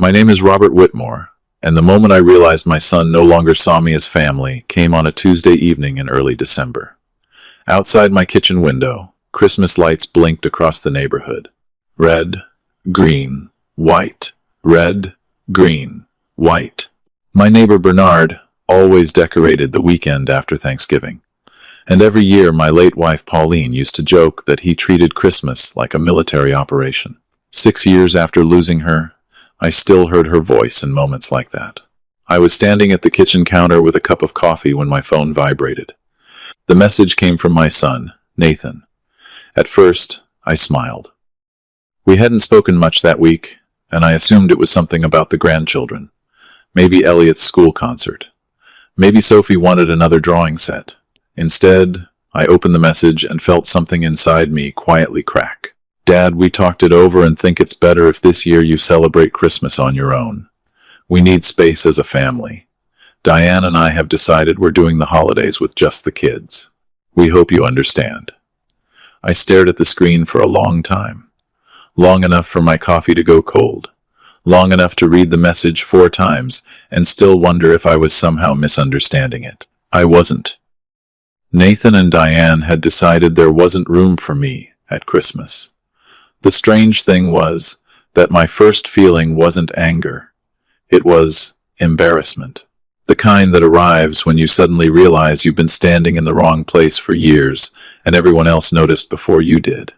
My name is Robert Whitmore, and the moment I realized my son no longer saw me as family came on a Tuesday evening in early December. Outside my kitchen window, Christmas lights blinked across the neighborhood. Red, green, white. Red, green, white. My neighbor Bernard always decorated the weekend after Thanksgiving. And every year my late wife Pauline used to joke that he treated Christmas like a military operation. 6 years after losing her, I still heard her voice in moments like that. I was standing at the kitchen counter with a cup of coffee when my phone vibrated. The message came from my son, Nathan. At first, I smiled. We hadn't spoken much that week, and I assumed it was something about the grandchildren. Maybe Elliot's school concert. Maybe Sophie wanted another drawing set. Instead, I opened the message and felt something inside me quietly crack. Dad, we talked it over and think it's better if this year you celebrate Christmas on your own. We need space as a family. Diane and I have decided we're doing the holidays with just the kids. We hope you understand. I stared at the screen for a long time. Long enough for my coffee to go cold. Long enough to read the message 4 times and still wonder if I was somehow misunderstanding it. I wasn't. Nathan and Diane had decided there wasn't room for me at Christmas. The strange thing was that my first feeling wasn't anger. It was embarrassment. The kind that arrives when you suddenly realize you've been standing in the wrong place for years and everyone else noticed before you did.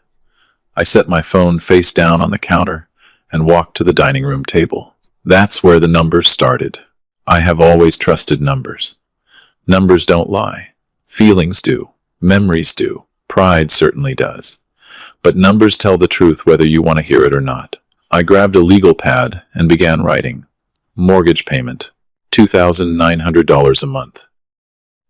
I set my phone face down on the counter and walked to the dining room table. That's where the numbers started. I have always trusted numbers. Numbers don't lie. Feelings do. Memories do. Pride certainly does. But numbers tell the truth whether you want to hear it or not. I grabbed a legal pad and began writing. Mortgage payment, $2,900 a month.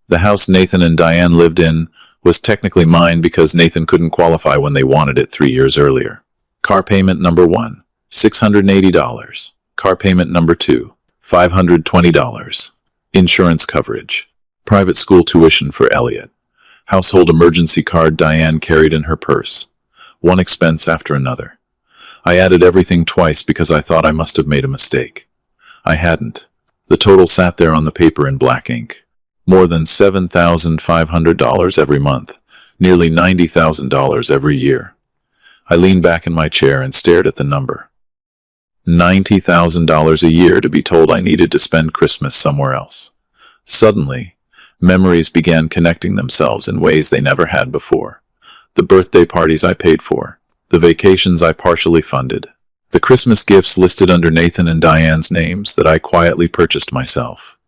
The house Nathan and Diane lived in was technically mine because Nathan couldn't qualify when they wanted it 3 years earlier. Car payment number 1, $680. Car payment number 2, $520. Insurance coverage. Private school tuition for Elliot. Household emergency card Diane carried in her purse. One expense after another. I added everything twice because I thought I must have made a mistake. I hadn't. The total sat there on the paper in black ink. More than $7,500 every month. Nearly $90,000 every year. I leaned back in my chair and stared at the number. $90,000 a year to be told I needed to spend Christmas somewhere else. Suddenly, memories began connecting themselves in ways they never had before. The birthday parties I paid for, the vacations I partially funded, the Christmas gifts listed under Nathan and Diane's names that I quietly purchased myself,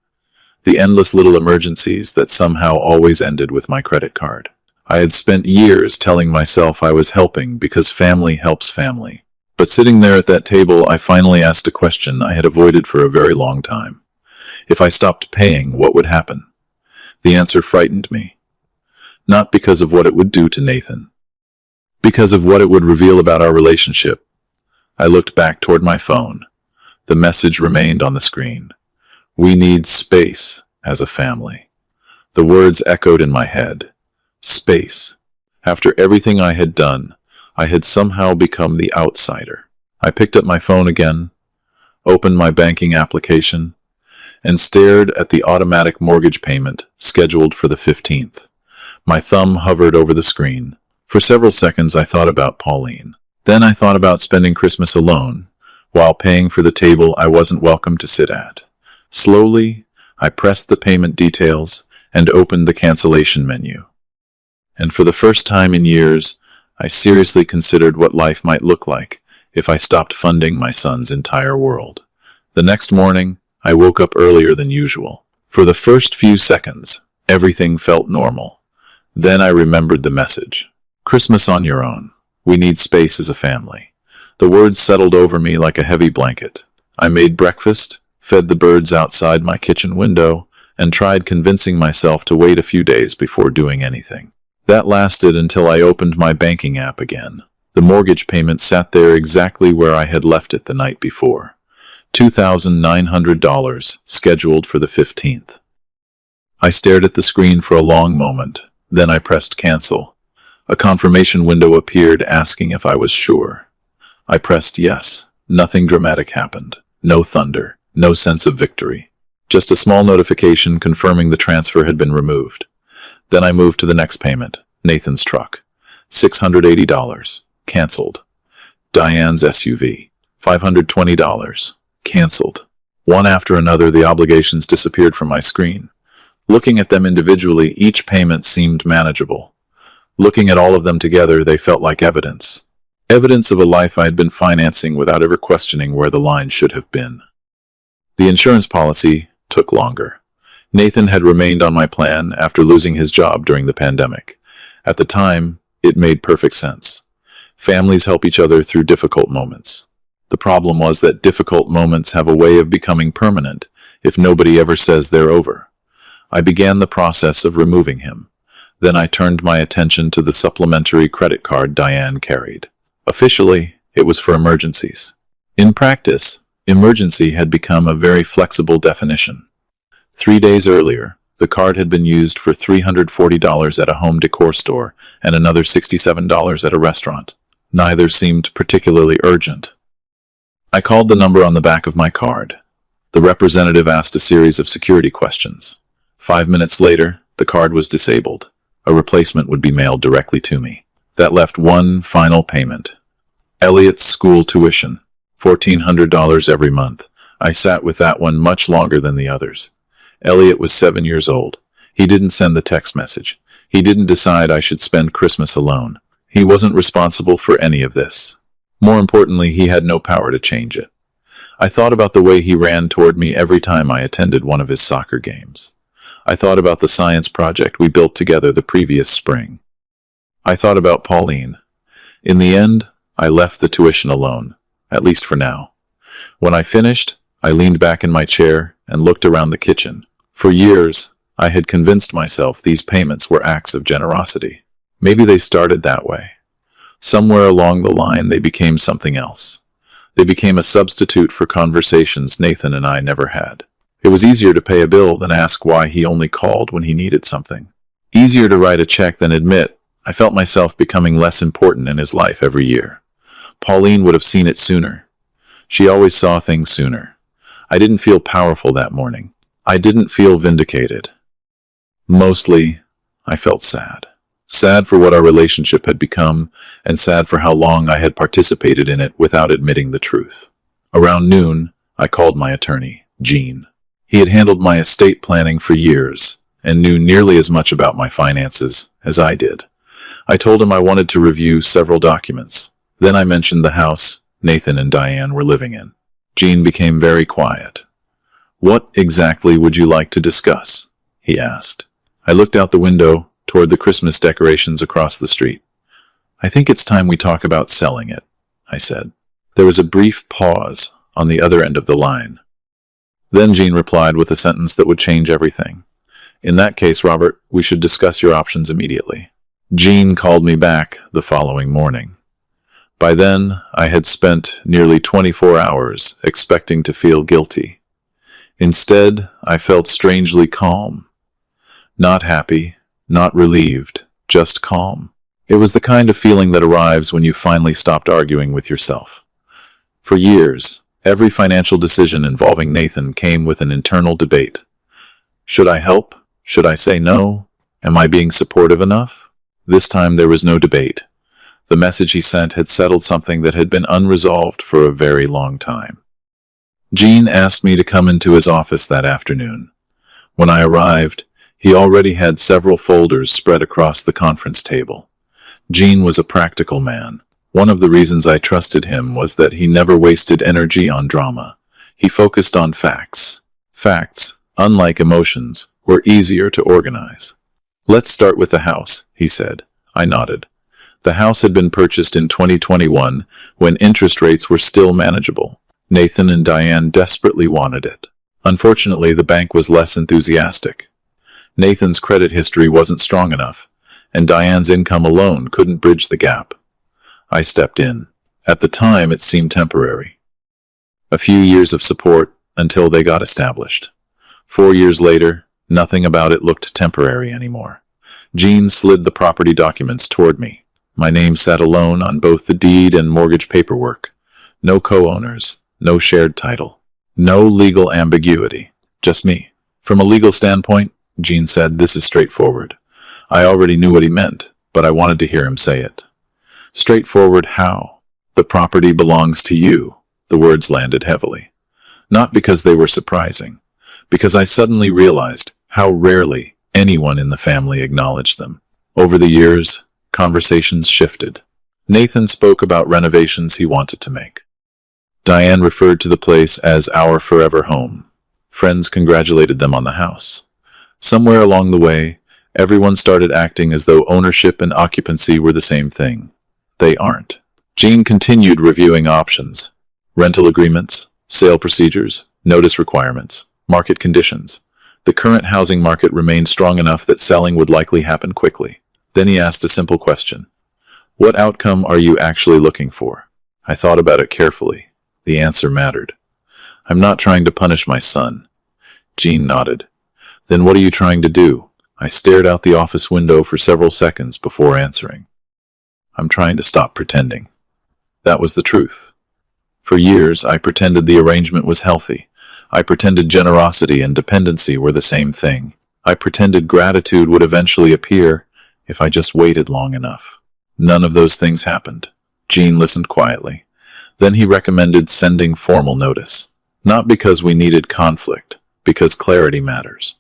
the endless little emergencies that somehow always ended with my credit card. I had spent years telling myself I was helping because family helps family. But sitting there at that table, I finally asked a question I had avoided for a very long time. If I stopped paying, what would happen? The answer frightened me. Not because of what it would do to Nathan. Because of what it would reveal about our relationship. I looked back toward my phone. The message remained on the screen. We need space as a family. The words echoed in my head. Space. After everything I had done, I had somehow become the outsider. I picked up my phone again, opened my banking application, and stared at the automatic mortgage payment scheduled for the 15th. My thumb hovered over the screen. For several seconds I thought about Pauline. Then I thought about spending Christmas alone, while paying for the table I wasn't welcome to sit at. Slowly, I pressed the payment details and opened the cancellation menu. And for the first time in years, I seriously considered what life might look like if I stopped funding my son's entire world. The next morning, I woke up earlier than usual. For the first few seconds, everything felt normal. Then I remembered the message. Christmas on your own. We need space as a family. The words settled over me like a heavy blanket. I made breakfast, fed the birds outside my kitchen window, and tried convincing myself to wait a few days before doing anything. That lasted until I opened my banking app again. The mortgage payment sat there exactly where I had left it the night before. $2,900, scheduled for the 15th. I stared at the screen for a long moment. Then I pressed cancel. A confirmation window appeared asking if I was sure. I pressed yes. Nothing dramatic happened. No thunder, no sense of victory. Just a small notification confirming the transfer had been removed. Then I moved to the next payment, Nathan's truck. $680. Cancelled. Diane's SUV. $520. Cancelled. One after another, the obligations disappeared from my screen. Looking at them individually, each payment seemed manageable. Looking at all of them together, they felt like evidence. Evidence of a life I had been financing without ever questioning where the line should have been. The insurance policy took longer. Nathan had remained on my plan after losing his job during the pandemic. At the time, it made perfect sense. Families help each other through difficult moments. The problem was that difficult moments have a way of becoming permanent if nobody ever says they're over. I began the process of removing him. Then I turned my attention to the supplementary credit card Diane carried. Officially, it was for emergencies. In practice, emergency had become a very flexible definition. 3 days earlier, the card had been used for $340 at a home decor store and another $67 at a restaurant. Neither seemed particularly urgent. I called the number on the back of my card. The representative asked a series of security questions. 5 minutes later, the card was disabled. A replacement would be mailed directly to me. That left one final payment. Elliot's school tuition, $1,400 every month. I sat with that one much longer than the others. Elliot was 7 years old. He didn't send the text message. He didn't decide I should spend Christmas alone. He wasn't responsible for any of this. More importantly, he had no power to change it. I thought about the way he ran toward me every time I attended one of his soccer games. I thought about the science project we built together the previous spring. I thought about Pauline. In the end, I left the tuition alone, at least for now. When I finished, I leaned back in my chair and looked around the kitchen. For years, I had convinced myself these payments were acts of generosity. Maybe they started that way. Somewhere along the line, they became something else. They became a substitute for conversations Nathan and I never had. It was easier to pay a bill than ask why he only called when he needed something. Easier to write a check than admit I felt myself becoming less important in his life every year. Pauline would have seen it sooner. She always saw things sooner. I didn't feel powerful that morning. I didn't feel vindicated. Mostly, I felt sad. Sad for what our relationship had become, and sad for how long I had participated in it without admitting the truth. Around noon, I called my attorney, Gene. He had handled my estate planning for years, and knew nearly as much about my finances as I did. I told him I wanted to review several documents. Then I mentioned the house Nathan and Diane were living in. Gene became very quiet. "What exactly would you like to discuss?" he asked. I looked out the window toward the Christmas decorations across the street. "I think it's time we talk about selling it," I said. There was a brief pause on the other end of the line. Then Gene replied with a sentence that would change everything. "In that case, Robert, we should discuss your options immediately." Gene called me back the following morning. By then, I had spent nearly 24 hours expecting to feel guilty. Instead, I felt strangely calm. Not happy, not relieved, just calm. It was the kind of feeling that arrives when you finally stopped arguing with yourself. For years, every financial decision involving Nathan came with an internal debate. Should I help? Should I say no? Am I being supportive enough? This time there was no debate. The message he sent had settled something that had been unresolved for a very long time. Gene asked me to come into his office that afternoon. When I arrived, he already had several folders spread across the conference table. Gene was a practical man. One of the reasons I trusted him was that he never wasted energy on drama. He focused on facts. Facts, unlike emotions, were easier to organize. "Let's start with the house," he said. I nodded. The house had been purchased in 2021 when interest rates were still manageable. Nathan and Diane desperately wanted it. Unfortunately, the bank was less enthusiastic. Nathan's credit history wasn't strong enough, and Diane's income alone couldn't bridge the gap. I stepped in. At the time, it seemed temporary. A few years of support until they got established. 4 years later, nothing about it looked temporary anymore. Gene slid the property documents toward me. My name sat alone on both the deed and mortgage paperwork. No co-owners, no shared title. No legal ambiguity. Just me. From a legal standpoint, Gene said, this is straightforward. I already knew what he meant, but I wanted to hear him say it. Straightforward how? The property belongs to you. The words landed heavily. Not because they were surprising, because I suddenly realized how rarely anyone in the family acknowledged them. Over the years, conversations shifted. Nathan spoke about renovations he wanted to make. Diane referred to the place as our forever home. Friends congratulated them on the house. Somewhere along the way, everyone started acting as though ownership and occupancy were the same thing. They aren't. Gene continued reviewing options. Rental agreements, sale procedures, notice requirements, market conditions. The current housing market remained strong enough that selling would likely happen quickly. Then he asked a simple question. What outcome are you actually looking for? I thought about it carefully. The answer mattered. I'm not trying to punish my son. Gene nodded. Then what are you trying to do? I stared out the office window for several seconds before answering. I'm trying to stop pretending. That was the truth. For years, I pretended the arrangement was healthy. I pretended generosity and dependency were the same thing. I pretended gratitude would eventually appear if I just waited long enough. None of those things happened. Gene listened quietly. Then he recommended sending formal notice. Not because we needed conflict, because clarity matters.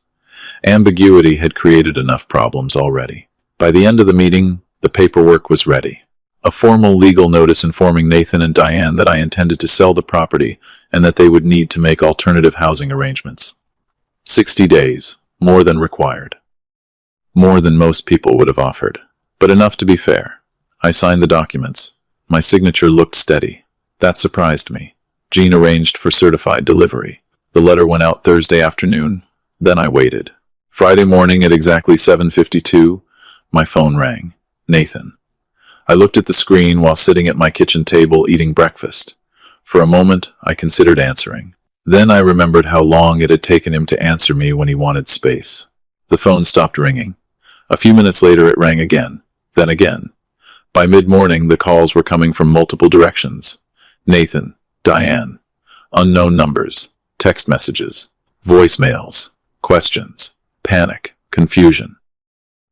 Ambiguity had created enough problems already. By the end of the meeting, the paperwork was ready. A formal legal notice informing Nathan and Diane that I intended to sell the property and that they would need to make alternative housing arrangements. 60 days, more than required. More than most people would have offered, but enough to be fair. I signed the documents. My signature looked steady. That surprised me. Gene arranged for certified delivery. The letter went out Thursday afternoon. Then I waited. Friday morning at exactly 7:52, my phone rang. Nathan. I looked at the screen while sitting at my kitchen table eating breakfast. For a moment, I considered answering. Then I remembered how long it had taken him to answer me when he wanted space. The phone stopped ringing. A few minutes later, it rang again, then again. By mid-morning, the calls were coming from multiple directions. Nathan, Diane, unknown numbers, text messages, voicemails, questions, panic, confusion.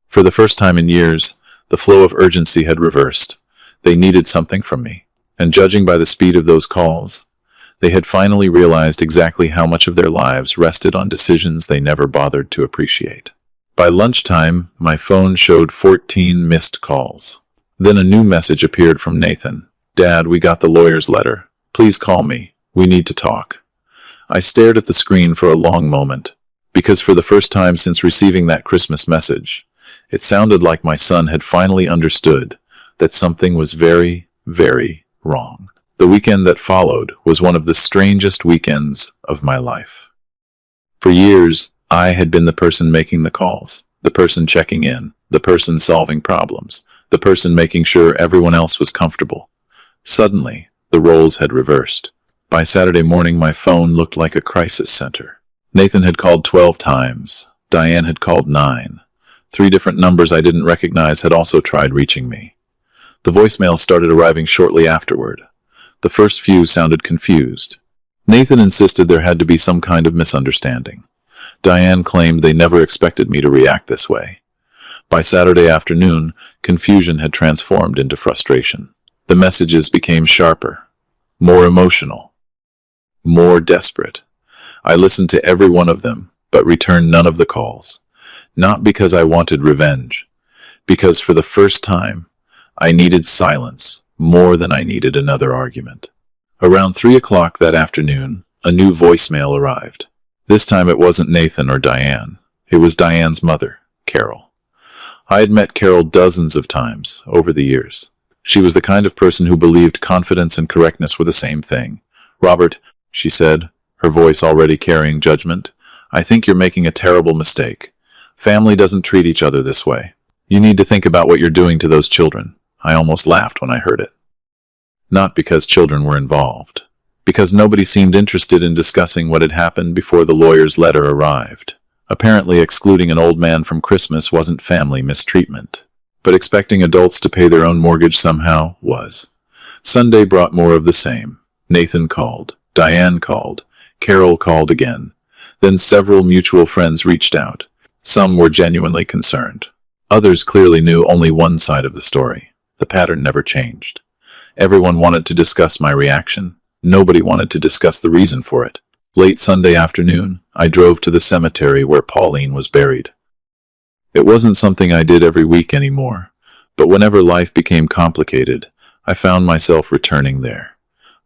For the first time in years, the flow of urgency had reversed. They needed something from me, and judging by the speed of those calls, they had finally realized exactly how much of their lives rested on decisions they never bothered to appreciate. By lunchtime, my phone showed 14 missed calls. Then a new message appeared from Nathan. Dad, we got the lawyer's letter. Please call me. We need to talk. I stared at the screen for a long moment, because for the first time since receiving that Christmas message, it sounded like my son had finally understood that something was very, very wrong. The weekend that followed was one of the strangest weekends of my life. For years, I had been the person making the calls, the person checking in, the person solving problems, the person making sure everyone else was comfortable. Suddenly, the roles had reversed. By Saturday morning, my phone looked like a crisis center. Nathan had called 12 times. Diane had called 9. 3 different numbers I didn't recognize had also tried reaching me. The voicemail started arriving shortly afterward. The first few sounded confused. Nathan insisted there had to be some kind of misunderstanding. Diane claimed they never expected me to react this way. By Saturday afternoon, confusion had transformed into frustration. The messages became sharper, more emotional, more desperate. I listened to every one of them, but returned none of the calls. Not because I wanted revenge, because for the first time, I needed silence more than I needed another argument. Around 3 o'clock that afternoon, a new voicemail arrived. This time it wasn't Nathan or Diane. It was Diane's mother, Carol. I had met Carol dozens of times over the years. She was the kind of person who believed confidence and correctness were the same thing. Robert, she said, her voice already carrying judgment, I think you're making a terrible mistake. Family doesn't treat each other this way. You need to think about what you're doing to those children. I almost laughed when I heard it. Not because children were involved. Because nobody seemed interested in discussing what had happened before the lawyer's letter arrived. Apparently excluding an old man from Christmas wasn't family mistreatment. But expecting adults to pay their own mortgage somehow was. Sunday brought more of the same. Nathan called. Diane called. Carol called again. Then several mutual friends reached out. Some were genuinely concerned. Others clearly knew only one side of the story. The pattern never changed. Everyone wanted to discuss my reaction. Nobody wanted to discuss the reason for it. Late Sunday afternoon, I drove to the cemetery where Pauline was buried. It wasn't something I did every week anymore, but whenever life became complicated, I found myself returning there.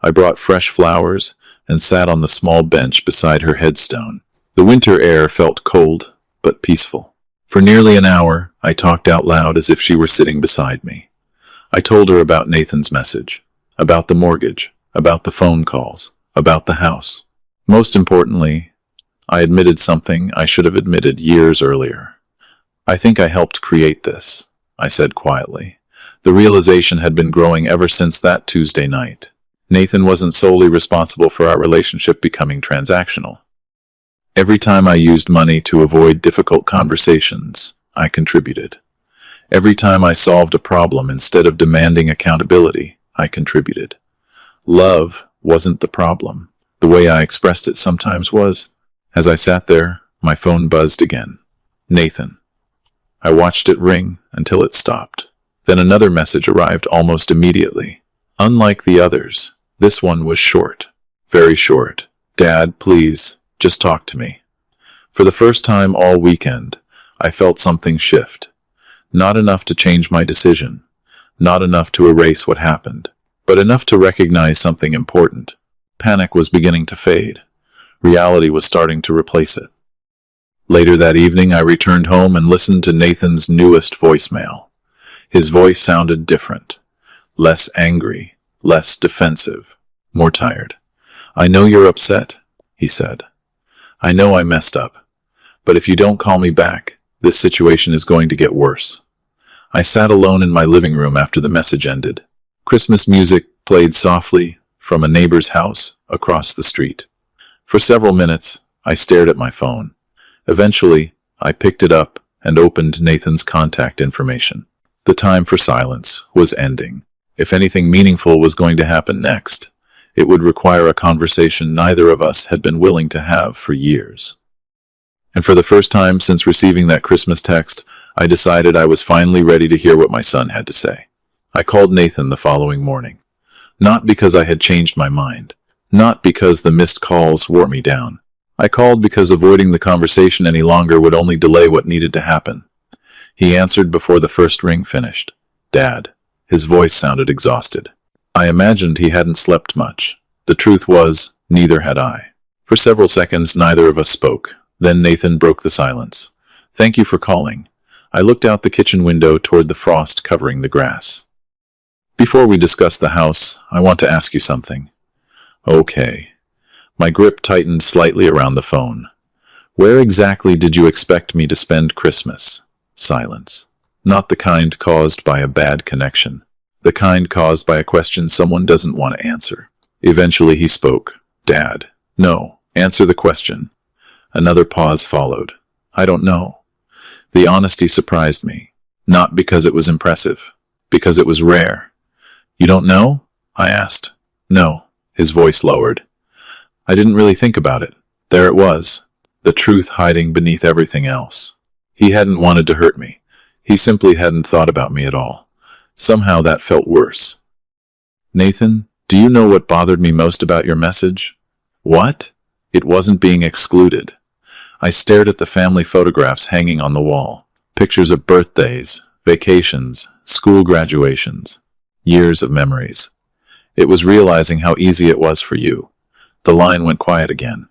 I brought fresh flowers and sat on the small bench beside her headstone. The winter air felt cold, but peaceful. For nearly an hour, I talked out loud as if she were sitting beside me. I told her about Nathan's message, about the mortgage, about the phone calls, about the house. Most importantly, I admitted something I should have admitted years earlier. I think I helped create this, I said quietly. The realization had been growing ever since that Tuesday night. Nathan wasn't solely responsible for our relationship becoming transactional. Every time I used money to avoid difficult conversations, I contributed. Every time I solved a problem instead of demanding accountability, I contributed. Love wasn't the problem. The way I expressed it sometimes was. As I sat there, my phone buzzed again. Nathan. I watched it ring until it stopped. Then another message arrived almost immediately. Unlike the others, this one was short. Very short. Dad, please, just talk to me. For the first time all weekend, I felt something shift. Not enough to change my decision. Not enough to erase what happened. But enough to recognize something important. Panic was beginning to fade. Reality was starting to replace it. Later that evening, I returned home and listened to Nathan's newest voicemail. His voice sounded different. Less angry, less defensive, more tired. I know you're upset, he said. I know I messed up. But if you don't call me back, this situation is going to get worse. I sat alone in my living room after the message ended. Christmas music played softly from a neighbor's house across the street. For several minutes, I stared at my phone. Eventually, I picked it up and opened Nathan's contact information. The time for silence was ending. If anything meaningful was going to happen next, it would require a conversation neither of us had been willing to have for years. And for the first time since receiving that Christmas text, I decided I was finally ready to hear what my son had to say. I called Nathan the following morning. Not because I had changed my mind. Not because the missed calls wore me down. I called because avoiding the conversation any longer would only delay what needed to happen. He answered before the first ring finished. Dad. His voice sounded exhausted. I imagined he hadn't slept much. The truth was, neither had I. For several seconds, neither of us spoke. Then Nathan broke the silence. Thank you for calling. I looked out the kitchen window toward the frost covering the grass. Before we discuss the house, I want to ask you something. Okay. My grip tightened slightly around the phone. Where exactly did you expect me to spend Christmas? Silence. Not the kind caused by a bad connection. The kind caused by a question someone doesn't want to answer. Eventually he spoke. Dad. No. Answer the question. Another pause followed. I don't know. The honesty surprised me. Not because it was impressive. Because it was rare. You don't know? I asked. No. His voice lowered. I didn't really think about it. There it was. The truth hiding beneath everything else. He hadn't wanted to hurt me. He simply hadn't thought about me at all. Somehow that felt worse. Nathan, do you know what bothered me most about your message? What? It wasn't being excluded. I stared at the family photographs hanging on the wall. Pictures of birthdays, vacations, school graduations. Years of memories. It was realizing how easy it was for you. The line went quiet again.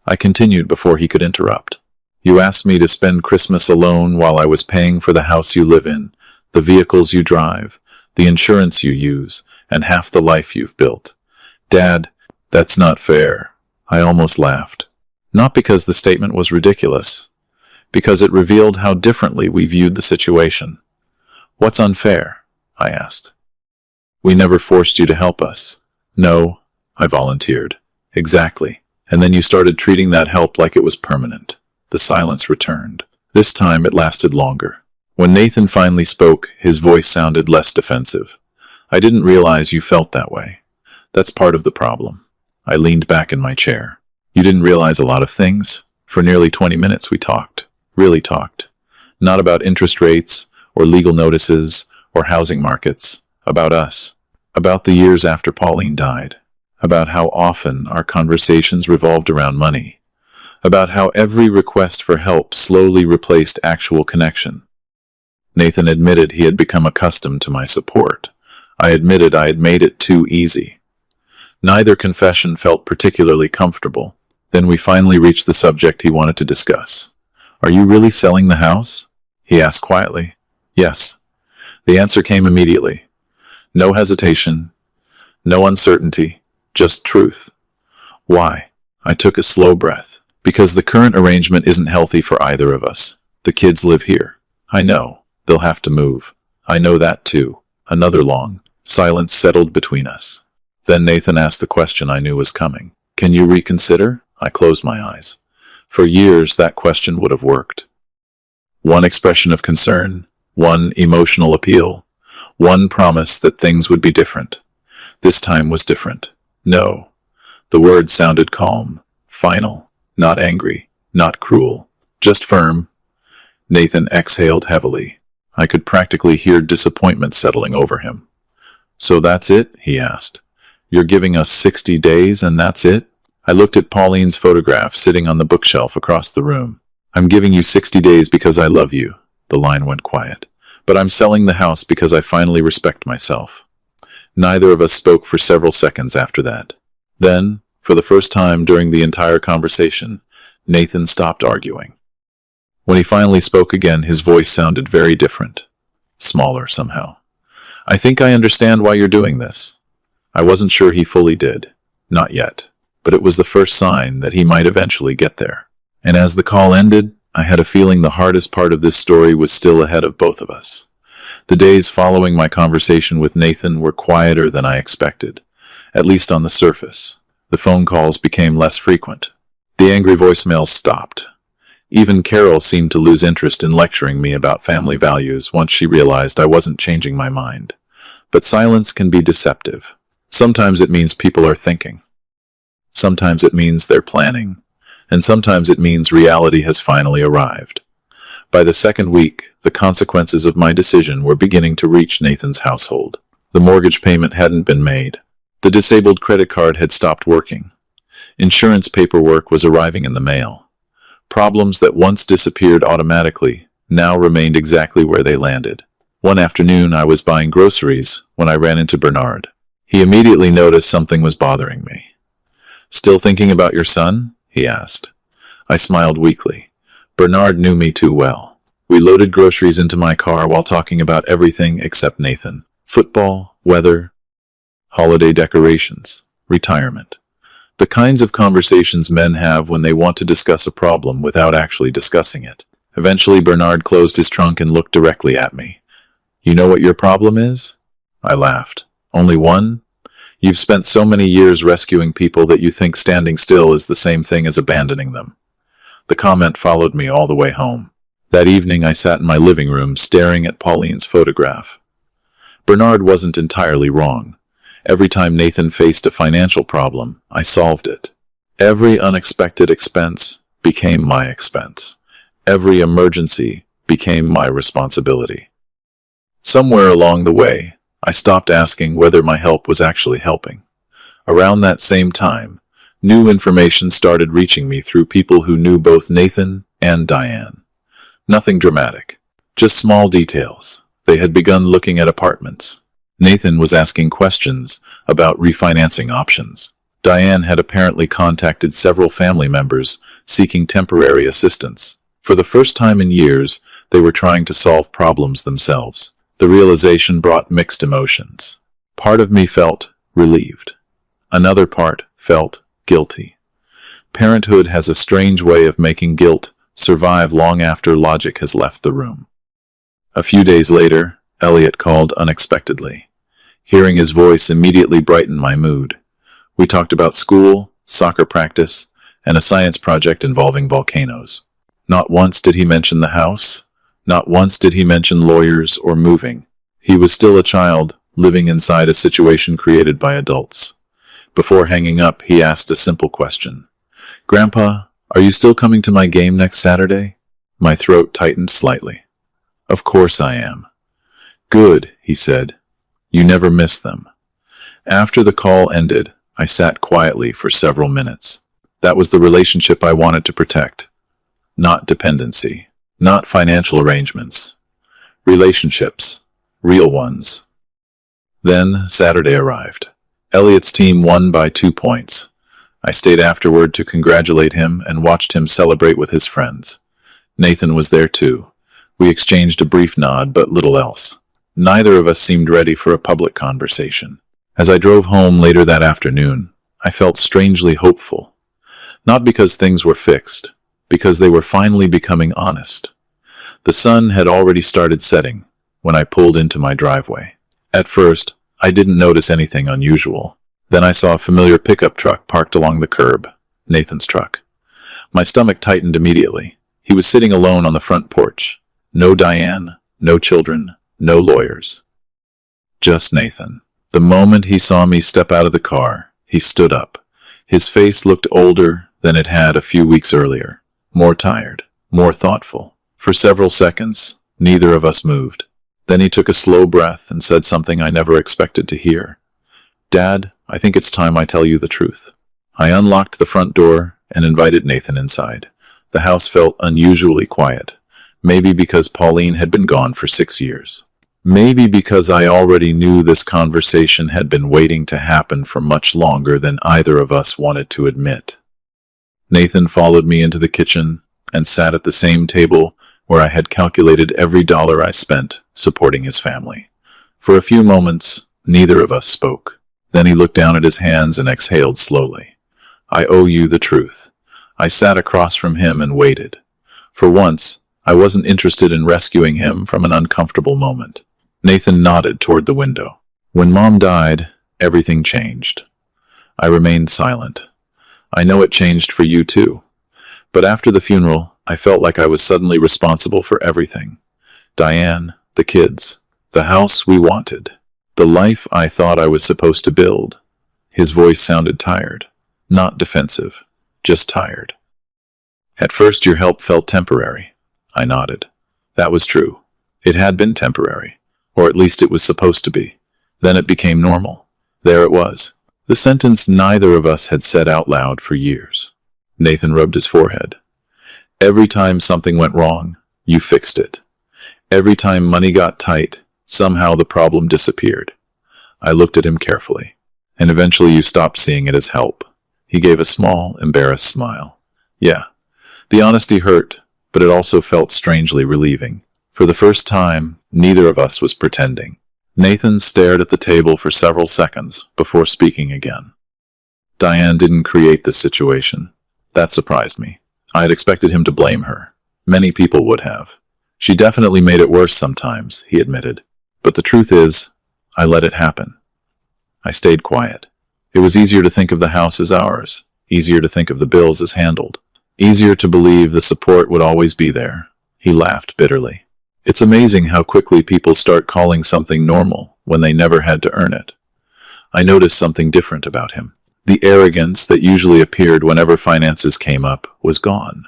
I continued before he could interrupt. You asked me to spend Christmas alone while I was paying for the house you live in, the vehicles you drive, the insurance you use, and half the life you've built. Dad, that's not fair. I almost laughed. Not because the statement was ridiculous, because it revealed how differently we viewed the situation. What's unfair? I asked. We never forced you to help us. No, I volunteered. Exactly. And then you started treating that help like it was permanent. The silence returned. This time it lasted longer. When Nathan finally spoke, his voice sounded less defensive. I didn't realize you felt that way. That's part of the problem. I leaned back in my chair. You didn't realize a lot of things. For nearly 20 minutes we talked. Really talked. Not about interest rates, or legal notices, or housing markets. About us. About the years after Pauline died. About how often our conversations revolved around money. About how every request for help slowly replaced actual connection. Nathan admitted he had become accustomed to my support. I admitted I had made it too easy. Neither confession felt particularly comfortable. Then we finally reached the subject he wanted to discuss. "Are you really selling the house?" he asked quietly. "Yes." The answer came immediately. No hesitation, no uncertainty, just truth. "Why?" I took a slow breath. "Because the current arrangement isn't healthy for either of us. The kids live here. I know. They'll have to move. I know that too." Another long silence settled between us. Then Nathan asked the question I knew was coming. "Can you reconsider?" I closed my eyes. For years, that question would have worked. One expression of concern, one emotional appeal, one promise that things would be different. This time was different. No. The word sounded calm, final, not angry, not cruel, just firm. Nathan exhaled heavily. I could practically hear disappointment settling over him. "So that's it?" he asked. "You're giving us 60 days and that's it?" I looked at Pauline's photograph sitting on the bookshelf across the room. "I'm giving you 60 days because I love you." The line went quiet. "But I'm selling the house because I finally respect myself." Neither of us spoke for several seconds after that. Then, for the first time during the entire conversation, Nathan stopped arguing. When he finally spoke again, his voice sounded very different. Smaller somehow. "I think I understand why you're doing this." I wasn't sure he fully did. Not yet. But it was the first sign that he might eventually get there. And as the call ended, I had a feeling the hardest part of this story was still ahead of both of us. The days following my conversation with Nathan were quieter than I expected, at least on the surface. The phone calls became less frequent. The angry voicemails stopped. Even Carol seemed to lose interest in lecturing me about family values once she realized I wasn't changing my mind. But silence can be deceptive. Sometimes it means people are thinking. Sometimes it means they're planning. And sometimes it means reality has finally arrived. By the second week, the consequences of my decision were beginning to reach Nathan's household. The mortgage payment hadn't been made. The disabled credit card had stopped working. Insurance paperwork was arriving in the mail. Problems that once disappeared automatically now remained exactly where they landed. One afternoon, I was buying groceries when I ran into Bernard. He immediately noticed something was bothering me. "Still thinking about your son?" he asked. I smiled weakly. Bernard knew me too well. We loaded groceries into my car while talking about everything except Nathan. Football, weather, holiday decorations, retirement. The kinds of conversations men have when they want to discuss a problem without actually discussing it. Eventually, Bernard closed his trunk and looked directly at me. "You know what your problem is?" I laughed. "Only one? You've spent so many years rescuing people that you think standing still is the same thing as abandoning them." The comment followed me all the way home. That evening, I sat in my living room staring at Pauline's photograph. Bernard wasn't entirely wrong. Every time Nathan faced a financial problem, I solved it. Every unexpected expense became my expense. Every emergency became my responsibility. Somewhere along the way, I stopped asking whether my help was actually helping. Around that same time, new information started reaching me through people who knew both Nathan and Diane. Nothing dramatic, just small details. They had begun looking at apartments. Nathan was asking questions about refinancing options. Diane had apparently contacted several family members seeking temporary assistance. For the first time in years, they were trying to solve problems themselves. The realization brought mixed emotions. Part of me felt relieved. Another part felt guilty. Parenthood has a strange way of making guilt survive long after logic has left the room. A few days later, Elliot called unexpectedly. Hearing his voice immediately brightened my mood. We talked about school, soccer practice, and a science project involving volcanoes. Not once did he mention the house. Not once did he mention lawyers or moving. He was still a child, living inside a situation created by adults. Before hanging up, he asked a simple question. Grandpa, are you still coming to my game next Saturday? My throat tightened slightly. Of course I am. Good, he said. You never miss them. After the call ended, I sat quietly for several minutes. That was the relationship I wanted to protect. Not dependency. Not financial arrangements. Relationships. Real ones. Then Saturday arrived. Elliot's team won by 2 points. I stayed afterward to congratulate him and watched him celebrate with his friends. Nathan was there too. We exchanged a brief nod, but little else. Neither of us seemed ready for a public conversation. As I drove home later that afternoon, I felt strangely hopeful. Not because things were fixed, because they were finally becoming honest. The sun had already started setting when I pulled into my driveway. At first, I didn't notice anything unusual. Then I saw a familiar pickup truck parked along the curb, Nathan's truck. My stomach tightened immediately. He was sitting alone on the front porch. No Diane, no children, no lawyers. Just Nathan. The moment he saw me step out of the car, he stood up. His face looked older than it had a few weeks earlier. More tired, more thoughtful. For several seconds, neither of us moved. Then he took a slow breath and said something I never expected to hear. Dad, I think it's time I tell you the truth. I unlocked the front door and invited Nathan inside. The house felt unusually quiet. Maybe because Pauline had been gone for 6 years. Maybe because I already knew this conversation had been waiting to happen for much longer than either of us wanted to admit. Nathan followed me into the kitchen and sat at the same table where I had calculated every dollar I spent supporting his family. For a few moments, neither of us spoke. Then he looked down at his hands and exhaled slowly. I owe you the truth. I sat across from him and waited. For once, I wasn't interested in rescuing him from an uncomfortable moment. Nathan nodded toward the window. When Mom died, everything changed. I remained silent. I know it changed for you too. But after the funeral, I felt like I was suddenly responsible for everything. Diane, the kids, the house we wanted, the life I thought I was supposed to build. His voice sounded tired, not defensive, just tired. At first your help felt temporary. I nodded. That was true. It had been temporary, or at least it was supposed to be. Then it became normal. There it was. The sentence neither of us had said out loud for years. Nathan rubbed his forehead. Every time something went wrong, you fixed it. Every time money got tight, somehow the problem disappeared. I looked at him carefully, and eventually you stopped seeing it as help. He gave a small, embarrassed smile. Yeah, the honesty hurt, but it also felt strangely relieving. For the first time, neither of us was pretending. Nathan stared at the table for several seconds before speaking again. Diane didn't create this situation. That surprised me. I had expected him to blame her. Many people would have. She definitely made it worse sometimes, he admitted. But the truth is, I let it happen. I stayed quiet. It was easier to think of the house as ours, easier to think of the bills as handled, easier to believe the support would always be there. He laughed bitterly. It's amazing how quickly people start calling something normal when they never had to earn it. I noticed something different about him. The arrogance that usually appeared whenever finances came up was gone.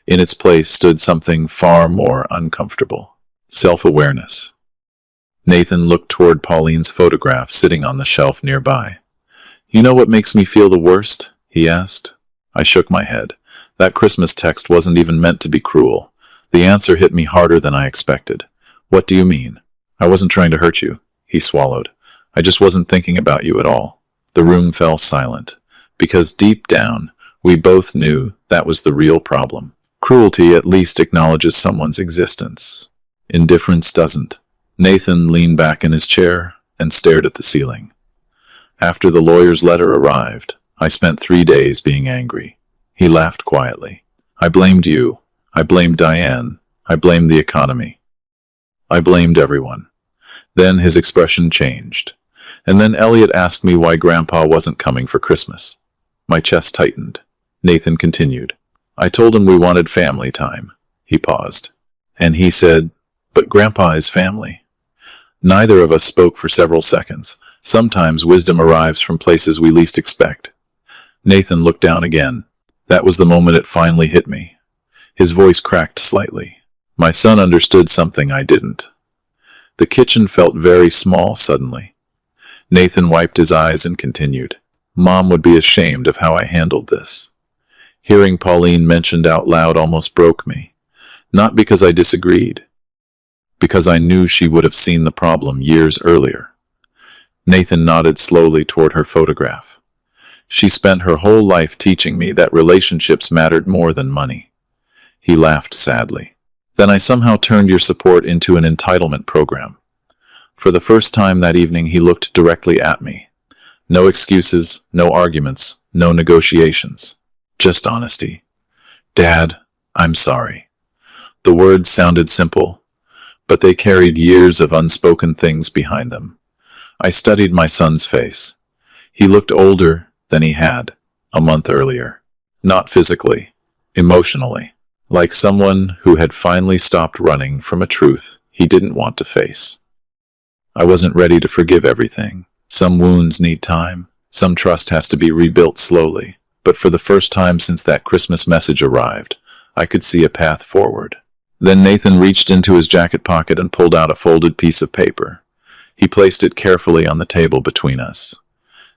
In its place stood something far more uncomfortable. Self-awareness. Nathan looked toward Pauline's photograph sitting on the shelf nearby. You know what makes me feel the worst? He asked. I shook my head. That Christmas text wasn't even meant to be cruel. The answer hit me harder than I expected. What do you mean? I wasn't trying to hurt you. He swallowed. I just wasn't thinking about you at all. The room fell silent, because deep down, we both knew that was the real problem. Cruelty at least acknowledges someone's existence. Indifference doesn't. Nathan leaned back in his chair and stared at the ceiling. After the lawyer's letter arrived, I spent 3 days being angry. He laughed quietly. I blamed you. I blamed Diane. I blamed the economy. I blamed everyone. Then his expression changed. And then Elliot asked me why Grandpa wasn't coming for Christmas. My chest tightened. Nathan continued. I told him we wanted family time. He paused. And he said, but Grandpa is family. Neither of us spoke for several seconds. Sometimes wisdom arrives from places we least expect. Nathan looked down again. That was the moment it finally hit me. His voice cracked slightly. My son understood something I didn't. The kitchen felt very small suddenly. Nathan wiped his eyes and continued. Mom would be ashamed of how I handled this. Hearing Pauline mentioned out loud almost broke me. Not because I disagreed, because I knew she would have seen the problem years earlier. Nathan nodded slowly toward her photograph. She spent her whole life teaching me that relationships mattered more than money. He laughed sadly. Then I somehow turned your support into an entitlement program. For the first time that evening, he looked directly at me. No excuses, no arguments, no negotiations. Just honesty. Dad, I'm sorry. The words sounded simple, but they carried years of unspoken things behind them. I studied my son's face. He looked older than he had a month earlier. Not physically, emotionally. Like someone who had finally stopped running from a truth he didn't want to face. I wasn't ready to forgive everything. Some wounds need time. Some trust has to be rebuilt slowly. But for the first time since that Christmas message arrived, I could see a path forward. Then Nathan reached into his jacket pocket and pulled out a folded piece of paper. He placed it carefully on the table between us.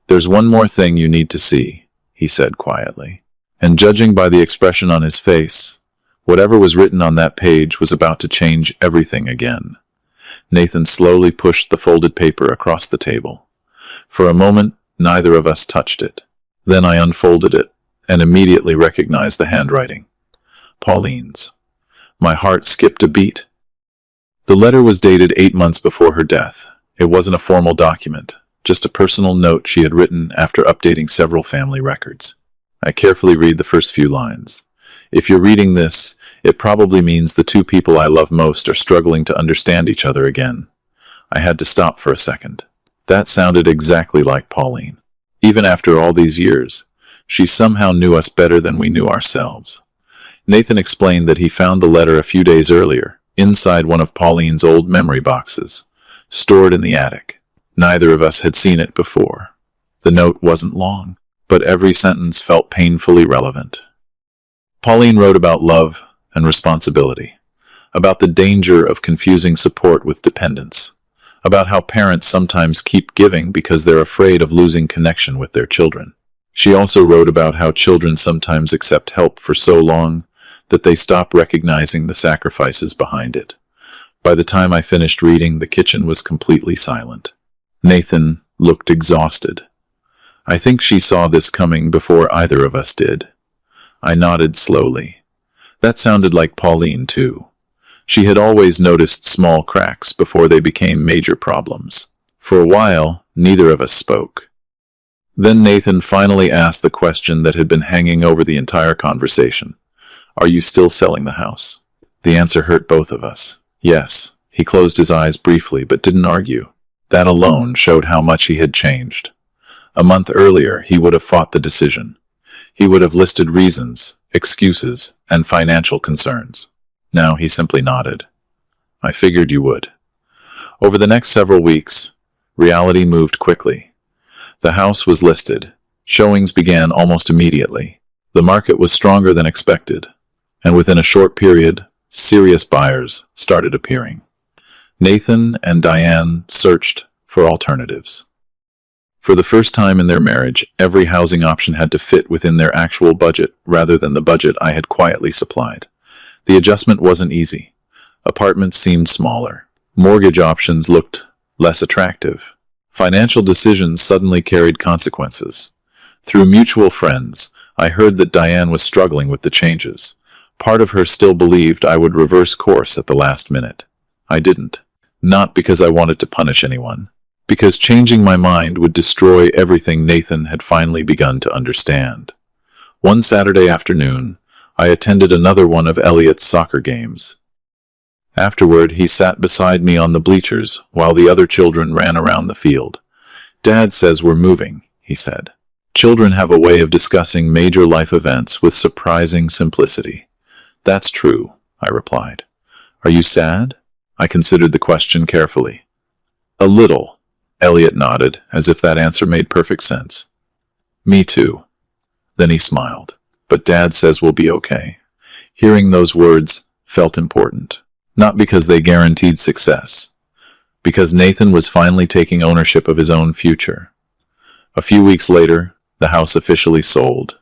There's one more thing you need to see, he said quietly. And judging by the expression on his face, whatever was written on that page was about to change everything again. Nathan slowly pushed the folded paper across the table. For a moment, neither of us touched it. Then I unfolded it and immediately recognized the handwriting. Pauline's. My heart skipped a beat. The letter was dated 8 months before her death. It wasn't a formal document, just a personal note she had written after updating several family records. I carefully read the first few lines. If you're reading this, it probably means the two people I love most are struggling to understand each other again. I had to stop for a second. That sounded exactly like Pauline. Even after all these years, she somehow knew us better than we knew ourselves. Nathan explained that he found the letter a few days earlier, inside one of Pauline's old memory boxes, stored in the attic. Neither of us had seen it before. The note wasn't long, but every sentence felt painfully relevant. Pauline wrote about love and responsibility, about the danger of confusing support with dependence, about how parents sometimes keep giving because they're afraid of losing connection with their children. She also wrote about how children sometimes accept help for so long that they stop recognizing the sacrifices behind it. By the time I finished reading, the kitchen was completely silent. Nathan looked exhausted. I think she saw this coming before either of us did. I nodded slowly. That sounded like Pauline, too. She had always noticed small cracks before they became major problems. For a while, neither of us spoke. Then Nathan finally asked the question that had been hanging over the entire conversation. Are you still selling the house? The answer hurt both of us. Yes. He closed his eyes briefly but didn't argue. That alone showed how much he had changed. A month earlier, he would have fought the decision. He would have listed reasons, excuses, and financial concerns. Now he simply nodded. I figured you would. Over the next several weeks, reality moved quickly. The house was listed. Showings began almost immediately. The market was stronger than expected, and within a short period, serious buyers started appearing. Nathan and Diane searched for alternatives. For the first time in their marriage, every housing option had to fit within their actual budget rather than the budget I had quietly supplied. The adjustment wasn't easy. Apartments seemed smaller. Mortgage options looked less attractive. Financial decisions suddenly carried consequences. Through mutual friends, I heard that Diane was struggling with the changes. Part of her still believed I would reverse course at the last minute. I didn't. Not because I wanted to punish anyone. Because changing my mind would destroy everything Nathan had finally begun to understand. One Saturday afternoon, I attended another one of Elliot's soccer games. Afterward, he sat beside me on the bleachers while the other children ran around the field. Dad says we're moving, he said. Children have a way of discussing major life events with surprising simplicity. That's true, I replied. Are you sad? I considered the question carefully. A little, Elliot nodded, as if that answer made perfect sense. Me too. Then he smiled. but Dad says we'll be okay. Hearing those words felt important. Not because they guaranteed success, because Nathan was finally taking ownership of his own future. A few weeks later, the house officially sold.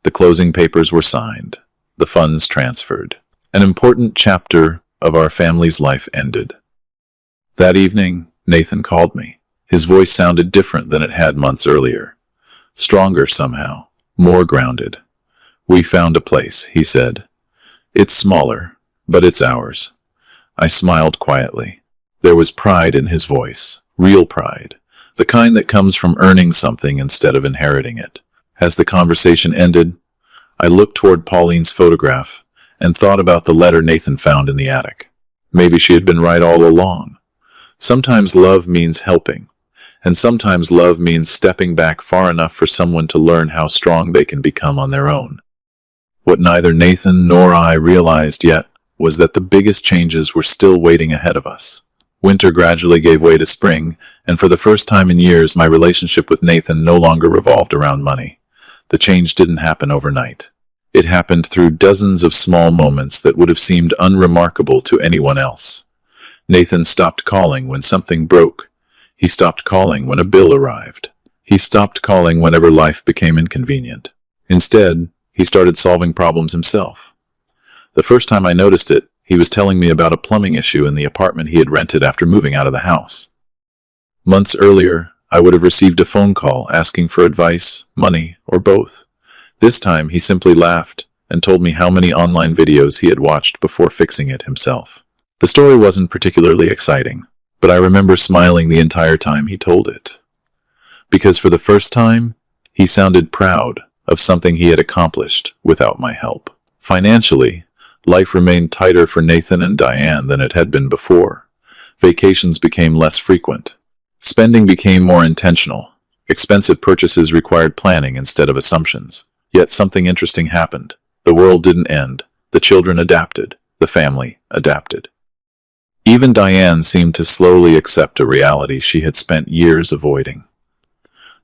The closing papers were signed. The funds transferred. An important chapter of our family's life ended. That evening, Nathan called me. His voice sounded different than it had months earlier. Stronger somehow. More grounded. "We found a place," he said. "It's smaller, but it's ours." I smiled quietly. There was pride in his voice. Real pride. The kind that comes from earning something instead of inheriting it. As the conversation ended, I looked toward Pauline's photograph and thought about the letter Nathan found in the attic. Maybe she had been right all along. Sometimes love means helping, and sometimes love means stepping back far enough for someone to learn how strong they can become on their own. What neither Nathan nor I realized yet was that the biggest changes were still waiting ahead of us. Winter gradually gave way to spring, and for the first time in years, my relationship with Nathan no longer revolved around money. The change didn't happen overnight. It happened through dozens of small moments that would have seemed unremarkable to anyone else. Nathan stopped calling when something broke. He stopped calling when a bill arrived. He stopped calling whenever life became inconvenient. Instead, he started solving problems himself. The first time I noticed it, he was telling me about a plumbing issue in the apartment he had rented after moving out of the house. Months earlier, I would have received a phone call asking for advice, money, or both. This time, he simply laughed and told me how many online videos he had watched before fixing it himself. The story wasn't particularly exciting, but I remember smiling the entire time he told it. Because for the first time, he sounded proud of something he had accomplished without my help. Financially, life remained tighter for Nathan and Diane than it had been before. Vacations became less frequent. Spending became more intentional. Expensive purchases required planning instead of assumptions. Yet something interesting happened. The world didn't end. The children adapted. The family adapted. Even Diane seemed to slowly accept a reality she had spent years avoiding.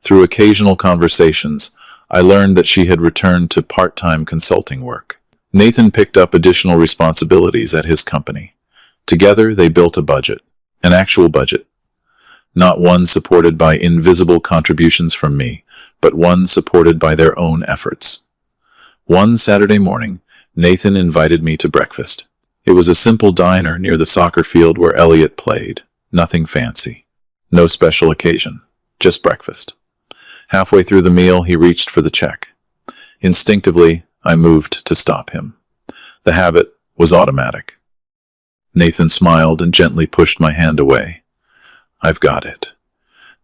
Through occasional conversations, I learned that she had returned to part-time consulting work. Nathan picked up additional responsibilities at his company. Together, they built a budget. An actual budget. Not one supported by invisible contributions from me, but one supported by their own efforts. One Saturday morning, Nathan invited me to breakfast. It was a simple diner near the soccer field where Elliot played. Nothing fancy. No special occasion. Just breakfast. Halfway through the meal, he reached for the check. Instinctively, I moved to stop him. The habit was automatic. Nathan smiled and gently pushed my hand away. "I've got it."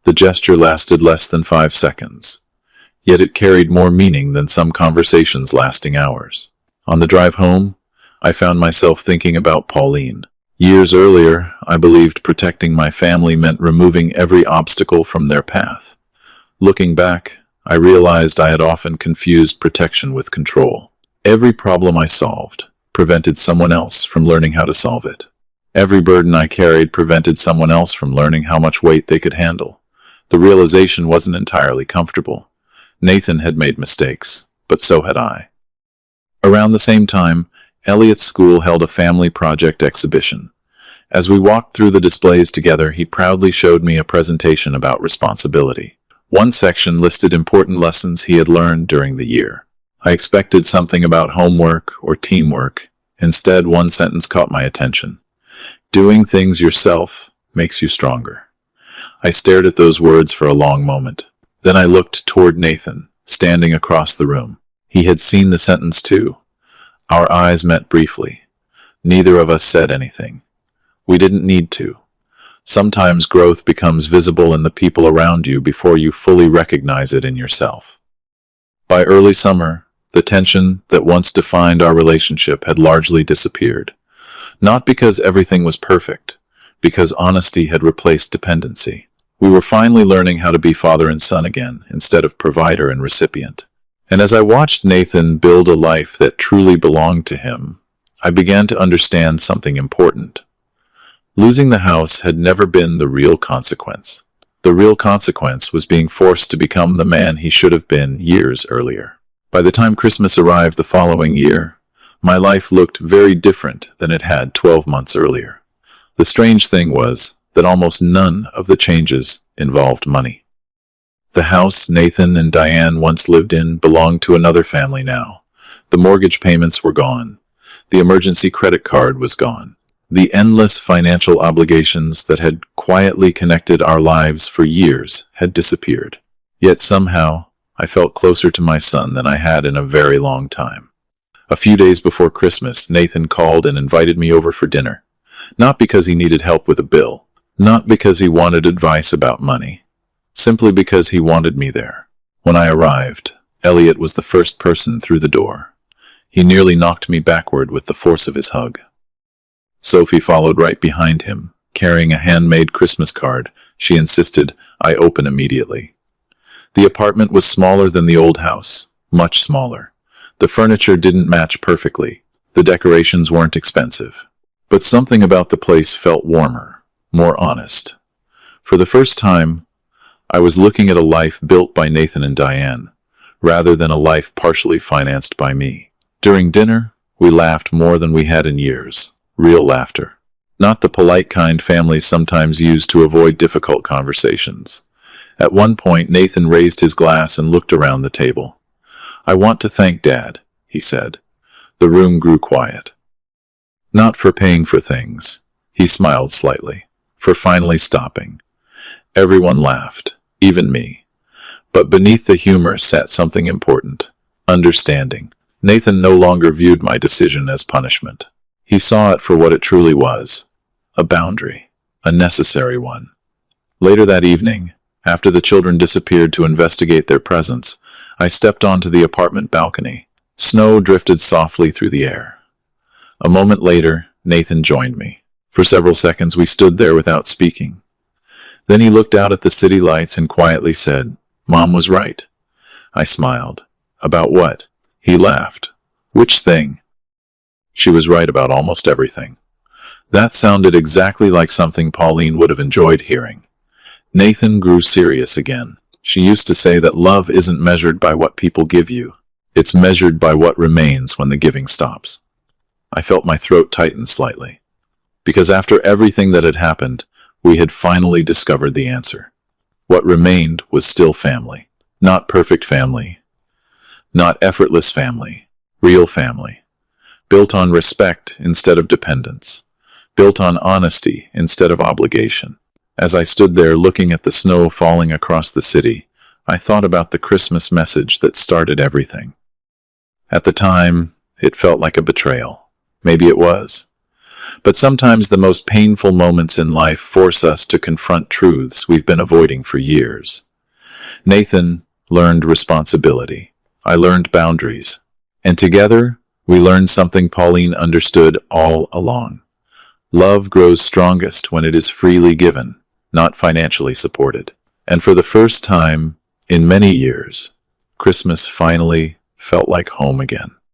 The gesture lasted less than 5 seconds. Yet it carried more meaning than some conversations lasting hours. On the drive home, I found myself thinking about Pauline. Years earlier, I believed protecting my family meant removing every obstacle from their path. Looking back, I realized I had often confused protection with control. Every problem I solved prevented someone else from learning how to solve it. Every burden I carried prevented someone else from learning how much weight they could handle. The realization wasn't entirely comfortable. Nathan had made mistakes, but so had I. Around the same time, Elliot's school held a family project exhibition. As we walked through the displays together, he proudly showed me a presentation about responsibility. One section listed important lessons he had learned during the year. I expected something about homework or teamwork. Instead, one sentence caught my attention. "Doing things yourself makes you stronger." I stared at those words for a long moment. Then I looked toward Nathan, standing across the room. He had seen the sentence too. Our eyes met briefly. Neither of us said anything. We didn't need to. Sometimes growth becomes visible in the people around you before you fully recognize it in yourself. By early summer, the tension that once defined our relationship had largely disappeared. Not because everything was perfect, because honesty had replaced dependency. We were finally learning how to be father and son again, instead of provider and recipient. And as I watched Nathan build a life that truly belonged to him, I began to understand something important. Losing the house had never been the real consequence. The real consequence was being forced to become the man he should have been years earlier. By the time Christmas arrived the following year, my life looked very different than it had 12 months earlier. The strange thing was that almost none of the changes involved money. The house Nathan and Diane once lived in belonged to another family now. The mortgage payments were gone. The emergency credit card was gone. The endless financial obligations that had quietly connected our lives for years had disappeared. Yet somehow, I felt closer to my son than I had in a very long time. A few days before Christmas, Nathan called and invited me over for dinner. Not because he needed help with a bill, not because he wanted advice about money, simply because he wanted me there. When I arrived, Elliot was the first person through the door. He nearly knocked me backward with the force of his hug. Sophie followed right behind him, carrying a handmade Christmas card. She insisted I open immediately. The apartment was smaller than the old house, much smaller. The furniture didn't match perfectly. The decorations weren't expensive. But something about the place felt warmer, more honest. For the first time, I was looking at a life built by Nathan and Diane, rather than a life partially financed by me. During dinner, we laughed more than we had in years. Real laughter. Not the polite kind families sometimes use to avoid difficult conversations. At one point, Nathan raised his glass and looked around the table. "I want to thank Dad," he said. The room grew quiet. "Not for paying for things," he smiled slightly, "for finally stopping." Everyone laughed, even me. But beneath the humor sat something important: understanding. Nathan no longer viewed my decision as punishment. He saw it for what it truly was: a boundary, a necessary one. Later that evening, after the children disappeared to investigate their presence, I stepped onto the apartment balcony. Snow drifted softly through the air. A moment later, Nathan joined me. For several seconds we stood there without speaking. Then he looked out at the city lights and quietly said, "Mom was right." I smiled. "About what?" He laughed. "Which thing?" "She was right about almost everything." That sounded exactly like something Pauline would have enjoyed hearing. Nathan grew serious again. "She used to say that love isn't measured by what people give you. It's measured by what remains when the giving stops." I felt my throat tighten slightly. Because after everything that had happened, we had finally discovered the answer. What remained was still family. Not perfect family. Not effortless family. Real family. Built on respect instead of dependence. Built on honesty instead of obligation. As I stood there looking at the snow falling across the city, I thought about the Christmas message that started everything. At the time, it felt like a betrayal. Maybe it was. But sometimes the most painful moments in life force us to confront truths we've been avoiding for years. Nathan learned responsibility. I learned boundaries. And together, we learned something Pauline understood all along. Love grows strongest when it is freely given, not financially supported. And for the first time in many years, Christmas finally felt like home again.